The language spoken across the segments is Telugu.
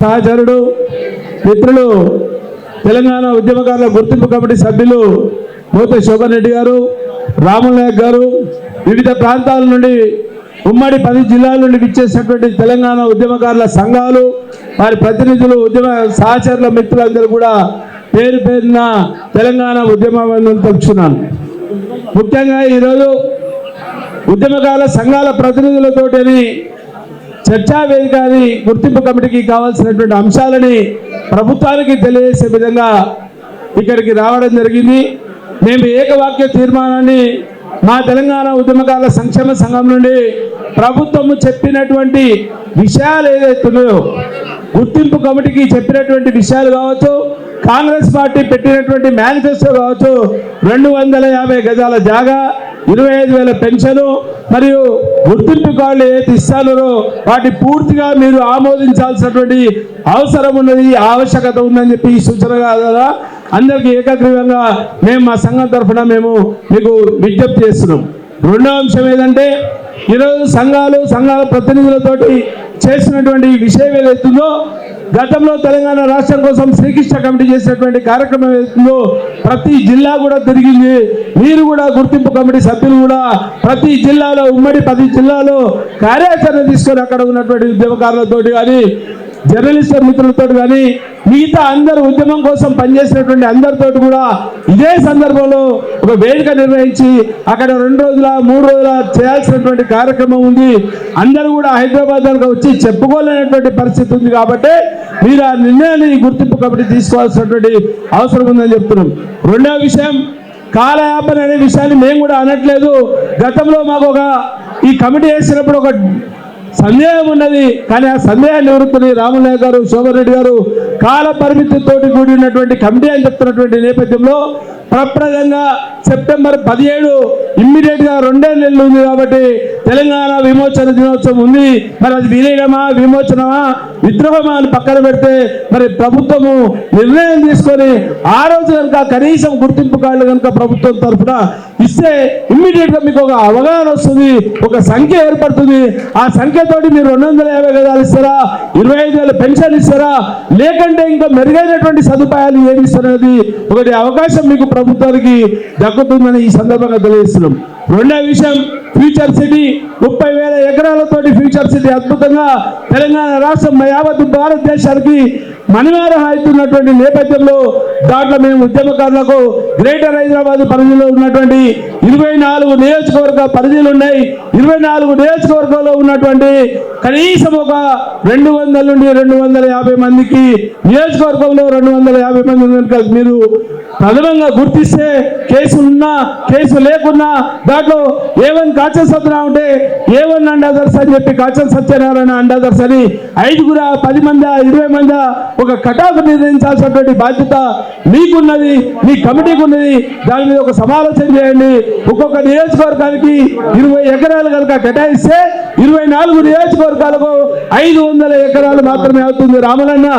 సహచరుడు మిత్రులు తెలంగాణ ఉద్యమకారుల గుర్తింపు కమిటీ సభ్యులు మోతే శోభన్ రెడ్డి గారు, రాములు నాయక్ గారు, వివిధ ప్రాంతాల నుండి ఉమ్మడి 10 జిల్లాల నుండి విచ్చేసినటువంటి తెలంగాణ ఉద్యమకారుల సంఘాలు, వారి ప్రతినిధులు, ఉద్యమ సహచరుల మిత్రులందరూ కూడా పేరు పేరున తెలంగాణ ఉద్యమాన్ని తెలుపుతున్నాను. ముఖ్యంగా ఈరోజు ఉద్యమకారుల సంఘాల ప్రతినిధులతోటి చర్చా వేదిక గుర్తింపు కమిటీకి కావాల్సినటువంటి అంశాలని ప్రభుత్వానికి తెలియజేసే విధంగా ఇక్కడికి రావడం జరిగింది. మేము ఏకవాక్య తీర్మానాన్ని మా తెలంగాణ ఉద్యమకారుల సంక్షేమ సంఘం నుండి ప్రభుత్వము చెప్పినటువంటి విషయాలు ఏదైతే ఉన్నాయో, గుర్తింపు కమిటీకి చెప్పినటువంటి విషయాలు కావచ్చు, కాంగ్రెస్ పార్టీ పెట్టినటువంటి మేనిఫెస్టో కావచ్చు, 250 గజాల జాగా, 25,000 పెన్షన్ మరియు గుర్తింపు కార్డులు ఏదైతే ఇస్తారో వాటి పూర్తిగా మీరు ఆమోదించాల్సినటువంటి అవసరం ఉన్నది, ఆవశ్యకత ఉందని చెప్పి ఈ సూచన ద్వారా అందరికీ ఏకగ్రీవంగా మేము మా సంఘం తరఫున మేము మీకు విజ్ఞప్తి చేస్తున్నాం. రెండో అంశం ఏదంటే, ఈరోజు సంఘాల ప్రతినిధులతోటి చేసినటువంటి విషయం ఏదైతుందో, గతంలో తెలంగాణ రాష్ట్రం కోసం శ్రీకృష్ణ కమిటీ చేసినటువంటి కార్యక్రమం ఏదైతుందో ప్రతి జిల్లా కూడా తిరిగింది. మీరు కూడా గుర్తింపు కమిటీ సభ్యులు కూడా ప్రతి జిల్లాలో, ఉమ్మడి 10 జిల్లాలో కార్యాచరణ తీసుకొని అక్కడ ఉన్నటువంటి ఉద్యమకారులతోటి కానీ, జర్నలిస్టుల మిత్రులతో కానీ, మిగతా అందరు ఉద్యమం కోసం పనిచేసినటువంటి అందరితోటి కూడా ఇదే సందర్భంలో ఒక వేదిక నిర్వహించి అక్కడ 2 రోజుల 3 రోజుల చేయాల్సినటువంటి కార్యక్రమం ఉంది. అందరూ కూడా హైదరాబాద్ వచ్చి చెప్పుకోలేనటువంటి పరిస్థితి ఉంది. కాబట్టి మీరు ఆ నిర్ణయాన్ని గుర్తింపు కమిటీ తీసుకోవాల్సినటువంటి అవసరం ఉందని చెప్తున్నాం. రెండవ విషయం, కాలయాపన అనే విషయాన్ని మేము కూడా అనట్లేదు. గతంలో మాకు ఈ కమిటీ వేసినప్పుడు ఒక సందేహం ఉన్నది, కానీ ఆ సందేహాన్ని నివృత్తిని రాములు నాయక్ గారు, శోభన్ రెడ్డి గారు కాల పరిమితితో కూడినటువంటి కమిటీ అని చెప్తున్నటువంటి నేపథ్యంలో ప్రప్రదంగా సెప్టెంబర్ 17 ఇమ్మీడియట్గా 2 నెలలు ఉంది కాబట్టి తెలంగాణ విమోచన దినోత్సవం ఉంది. మరి అది విలీనమా, విమోచనమా, విద్రోహమా అని పక్కన పెడితే మరి ప్రభుత్వము నిర్ణయం తీసుకొని ఆ రోజు కనుక కనీసం గుర్తింపు కార్డులు కనుక ప్రభుత్వం తరఫున ఇస్తే ఇమ్మీడియట్గా మీకు ఒక అవగాహన వస్తుంది, ఒక సంఖ్య ఏర్పడుతుంది. ఆ సంఖ్యతోటి మీరు 250 గజాలు ఇస్తారా, 25,000 పెన్షన్ ఇస్తారా, లేకంటే ఇంకా మెరుగైనటువంటి సదుపాయాలు ఏమి ఇస్తారనేది ఒకటి అవకాశం మీకు ప్రభుత్వానికి దక్కుతుందని ఈ సందర్భంగా తెలియజేస్తున్నాం. రెండవ విషయం, ఫ్యూచర్ సిటీ 30,000 ఎకరాలతోటి ఫ్యూచర్ సిటీ అద్భుతంగా తెలంగాణ రాష్ట్రం యావత్ భారతదేశానికి మణివారం అవుతున్నటువంటి నేపథ్యంలో దాంట్లో మేము ఉద్యమకారులకు గ్రేటర్ హైదరాబాద్ పరిధిలో ఉన్నటువంటి 24 నియోజకవర్గ పరిధిలు ఉన్నాయి. 24 నియోజకవర్గాల్లో ఉన్నటువంటి కనీసం ఒక 200 నుండి 250 మందికి, నియోజకవర్గంలో 250 మంది కనుక మీరు ప్రథమంగా గుర్తిస్తే, కేసులున్నా కేసు లేకున్నా దాంట్లో A1 కాచల్ సత్యనారాయణ ఉంటే A1 అండ్ అదర్స్ అని చెప్పి కాచల్ సత్యనారాయణ అండ్ అదర్స్ అని 5 10 మంది 20 మంది ఒక కటాఫ్ నిర్ణయించాల్సినటువంటి బాధ్యత మీకున్నది, మీ కమిటీకి ఉన్నది. దాని మీద ఒక సమాలోచన చేయండి. ఒక్కొక్క నియోజకవర్గానికి 20 ఎకరాలు కనుక కేటాయిస్తే 24 నియోజకవర్గాలకు 500 ఎకరాలు మాత్రమే అవుతుంది. రాములన్న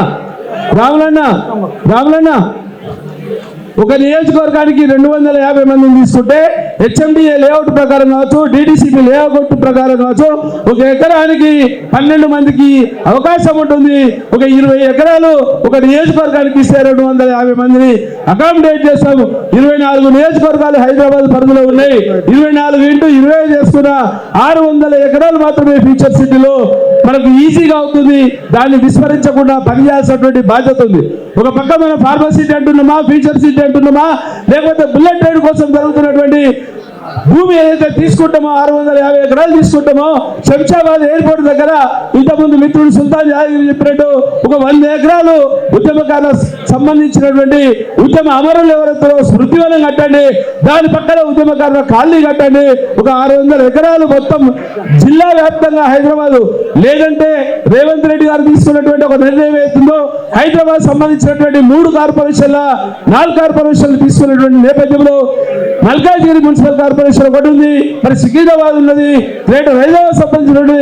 ఒక నియోజకవర్గానికి 250 మందిని తీసుకుంటే HMDA లేఅవుట్ ప్రకారం కావచ్చు, DDCP లేఅవుట్ ప్రకారం కావచ్చు, ఒక ఎకరానికి 12 మందికి అవకాశం ఉంటుంది. ఒక 20 ఎకరాలు ఒక నియోజకవర్గానికి ఇస్తే 250 మందిని అకామిడేట్ చేస్తాము. 24 నియోజకవర్గాలు హైదరాబాద్ పరిధిలో ఉన్నాయి. 24 × 20 చేసుకున్న 600 ఎకరాలు మాత్రమే ఫ్యూచర్ సిటీలో మనకు ఈజీగా అవుతుంది. దాన్ని విస్మరించకుండా పనిచేయాల్సినటువంటి బాధ్యత ఉంది. ఒక పక్క మనం ఫార్మసిటీ అంటున్నామా, ఫ్యూచర్ సిటీ అంటున్నామా, లేకపోతే బుల్లెట్ ట్రైన్ కోసం జరుగుతున్నటువంటి భూమి ఏదైతే తీసుకుంటామో 650 ఎకరాలు తీసుకుంటామో, శంషాబాద్ ఎయిర్పోర్ట్ దగ్గర ఇంతకుముందు మిత్రుడు సుల్తాన్ యాదగిరి చెప్పినట్టు ఒక 100 ఎకరాలు ఉద్యమకారులకు సంబంధించినటువంటి ఉద్యమ అమరులు ఎవరైతే స్మృతివనం కట్టండి, దాని పక్కన ఉద్యమకారుల కాలనీ కట్టండి. ఒక 600 ఎకరాలు మొత్తం జిల్లా వ్యాప్తంగా హైదరాబాద్, లేదంటే రేవంత్ రెడ్డి గారు తీసుకున్నటువంటి ఒక నిర్ణయం అవుతుందో హైదరాబాద్ సంబంధించినటువంటి 3 కార్పొరేషన్ల 4 కార్పొరేషన్లు తీసుకున్నటువంటి నేపథ్యంలో మల్కాజ్గిరి మున్సిపల్ కార్పొరేషన్ ఒకటి ఉంది, మరి సికింద్రాబాద్ ఉన్నది, గ్రేటర్ హైదరాబాద్ సంబంధించినటువంటి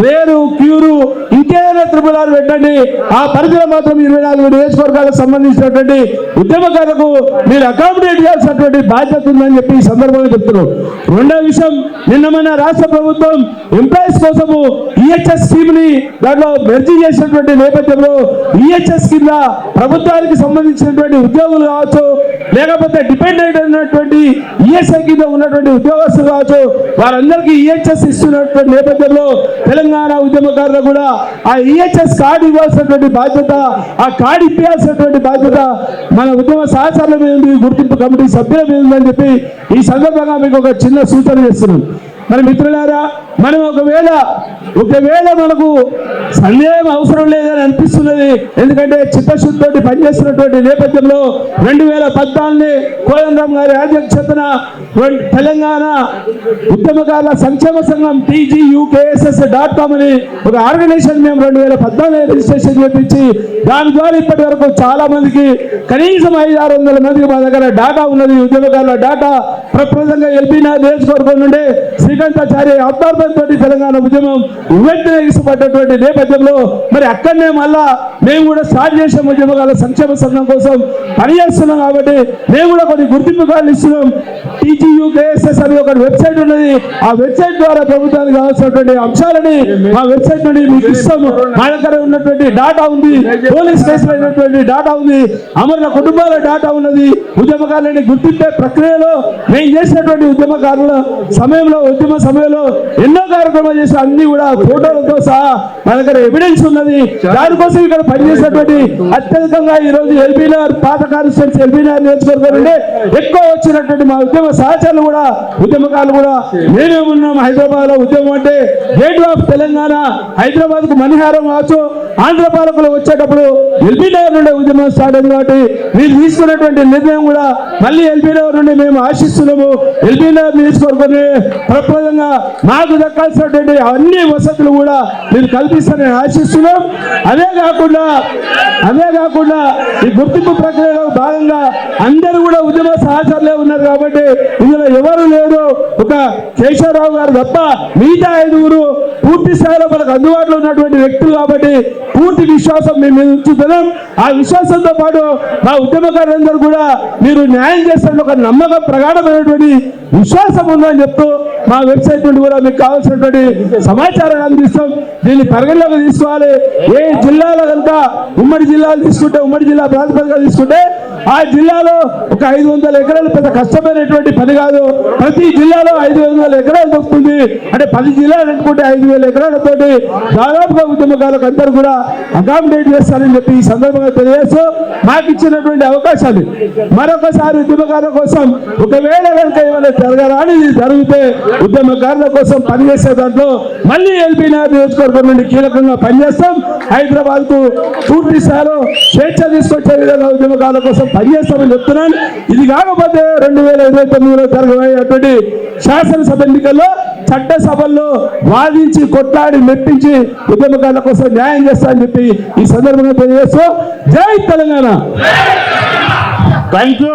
రేరు, క్యూరు, ఇంకేదైనా త్రిపురాలు పెట్టండి. ఆ పరిధిలో మాత్రం 24 నియోజకవర్గాలకు సంబంధించినటువంటి ఉద్యమకారులకు మీరు అకామిడేట్ చేయాల్సినటువంటి బాధ్యత ఉందని చెప్పి ఈ సందర్భంగా చెప్తున్నాం. రెండో విషయం, నిన్న మన రాష్ట్ర ప్రభుత్వం ఎంప్లాయీస్ కోసము EHR ఈహెచ్ఎస్ స్కీమ్ ని దాంట్లో మెర్జీ చేసినటువంటి నేపథ్యంలో ఈహెచ్ఎస్ కింద ప్రభుత్వానికి సంబంధించినటువంటి ఉద్యోగులు కావచ్చు, లేకపోతే డిపెండెంట్ అయినటువంటి ఈఎస్ఐ కింద ఉన్నటువంటి ఉద్యోగస్తులు కావచ్చు, వారందరికీ ఈహెచ్ఎస్ ఇస్తున్నటువంటి నేపథ్యంలో తెలంగాణ ఉద్యమకారులు కూడా ఆ ఈహెచ్ఎస్ కార్డు ఇవ్వాల్సినటువంటి బాధ్యత, ఆ కార్డు ఇప్పించాల్సినటువంటి బాధ్యత మన ఉద్యమ సహచరుల మీద ఉంది, గుర్తింపు కమిటీ సభ్యుల మీద ఉందని చెప్పి ఈ సందర్భంగా మీకు ఒక చిన్న సూచన చేస్తున్నాం. మరి మిత్రులారా, మనం ఒకవేళ మనకు సందేహం అవసరం లేదని అనిపిస్తున్నది. ఎందుకంటే చిత్తశుద్ధితోటి పనిచేస్తున్నటువంటి నేపథ్యంలో 2014 కోదండరాం గారి అధ్యక్షతన తెలంగాణ ఉద్యమకారుల సంక్షేమ సంఘం TGUKSS.com అని ఒక ఆర్గనైజేషన్ మేము 2014 రిజిస్ట్రేషన్ చేపించి దాని ద్వారా ఇప్పటి వరకు చాలా మందికి కనీసం 500-600 మందికి మా దగ్గర డాటా ఉన్నది. ఉద్యమకారుల డాటా ప్రప్రదంగా ఎల్బీనగర్ నియోజకవర్గం నుండి శ్రీకాంతాచారి ఆధ్వర్యంతో తెలంగాణ ఉద్యమం ఉవ్వెత్తున నేపథ్యంలో మరి అక్కడనే మళ్ళా మేము కూడా స్టార్ట్ చేసాం. ఉద్యమకారుల సంక్షేమ సంఘం కోసం పనిచేస్తున్నాం కాబట్టి మేము కూడా కొన్ని గుర్తింపు కార్డులు ఇస్తున్నాం. TGUKSS అని ఒక వెబ్సైట్ ఉన్నది. ఆ వెబ్సైట్ ద్వారా ప్రభుత్వానికి కావాల్సినటువంటి అంశాలని మా వెబ్సైట్ నుండి మీకు ఇస్తాము. మా దగ్గర ఉన్నటువంటి డాటా ఉంది, పోలీస్ కేసులు అయినటువంటి డాటా ఉంది, అమరుల కుటుంబాల డాటా ఉన్నది. ఉద్యమకారులని గుర్తింపే ప్రక్రియలో మేము చేసినటువంటి ఉద్యమ సమయంలో ఎన్నో కార్యక్రమాలు చేసి అన్ని కూడా ఫోటోలతో సహా మన దగ్గర ఎవిడెన్స్ ఉన్నది. దానికోసం ఇక్కడ పనిచేసినటువంటి అత్యధికంగా ఈ రోజు ఎల్బీనగర్ పాత కాన్స్టిట్యూన్సీ ఎల్బీనగర్ నియోజకవర్గం నుండి ఎక్కువ వచ్చినటువంటి మా ఉద్యమ సహచరులు కూడా ఉద్యమకారులు కూడా మేమే ఉన్నాం. హైదరాబాద్ లో ఉద్యమం అంటే గేట్ ఆఫ్ తెలంగాణ, హైదరాబాద్ కు మణిహారం కావచ్చు, ఆంధ్ర పాలకులు వచ్చేటప్పుడు ఎల్బీనగర్ నుండి ఉద్యమం స్టార్ట్ అయింది. కాబట్టి మీరు తీసుకున్నటువంటి నిర్ణయం కూడా మళ్ళీ ఎల్బీనగర్ నుండి మేము ఆశిస్తున్నాము. ఎల్బీనగర్ నియోజకవర్గం ప్రప్రదంగా మాకు దక్కాల్సినటువంటి అన్ని వసతులు కూడా మీరు కల్పిస్తారని ఆశిస్తున్నాం. అదే కాకుండా ఈ గుర్తింపు ప్రక్రియలో భాగంగా అందరూ కూడా ఉద్యమ సహచరులే ఉన్నారు కాబట్టి ఇందులో ఎవరు లేరు, ఒక కేశవరావు గారు తప్ప మిగతా 5 పూర్తి స్థాయిలో మనకు అందుబాటులో ఉన్నటువంటి వ్యక్తులు కాబట్టి పూర్తి విశ్వాసం మేము ఉంచుతున్నాం. ఆ విశ్వాసంతో పాటు మా ఉద్యమకారులందరూ కూడా మీరు న్యాయం చేస్తారని ఒక నమ్మకం, ప్రగాఢమైనటువంటి విశ్వాసం ఉందని చెప్తూ మా వెబ్సైట్ నుండి కూడా మీకు కావాల్సినటువంటి సమాచారాన్ని అందిస్తాం. దీన్ని పరిగణలోకి తీసుకోవాలి. ఏ జిల్లాలో కనుక ఉమ్మడి జిల్లాలు తీసుకుంటే, ఉమ్మడి జిల్లా ప్రాతిపదికగా తీసుకుంటే ఆ జిల్లాలో ఒక 500 ఎకరాలు పెద్ద కష్టమైనటువంటి పని కాదు. ప్రతి జిల్లాలో 500 ఎకరాలు దొరుకుతుంది. అంటే 10 జిల్లాలు అనుకుంటే 5,000 ఎకరాలతోటి దాదాపుగా ఉద్యమకారులకు అందరూ కూడా అకామిడేట్ చేస్తారని చెప్పి ఈ సందర్భంగా తెలియజేస్తూ మాకు ఇచ్చినటువంటి అవకాశాన్ని మరొకసారి ఉద్యమకారుల కోసం ఒకవేళ కనుక ఏమైనా జరగరానిది జరిగితే ఉద్యమకారుల కోసం పనిచేసే దాంట్లో మళ్ళీ ఎల్బీనగర్ నియోజకవర్గం నుండి కీలకంగా పనిచేస్తాం. హైదరాబాద్ కు పూర్తి స్థాయిలో స్వేచ్ఛ తీసుకొచ్చే విధంగా ఉద్యమకారుల కోసం పనిచేస్తామని చెప్తున్నాను. ఇది కాకపోతే 2029లో జరగబోయేటువంటి శాసనసభ ఎన్నికల్లో చట్టసభల్లో వాదించి కొట్లాడి మెప్పించి ఉద్యమకారుల కోసం న్యాయం చేస్తామని చెప్పి ఈ సందర్భంగా తెలియజేస్తూ జై తెలంగాణ. Thank you.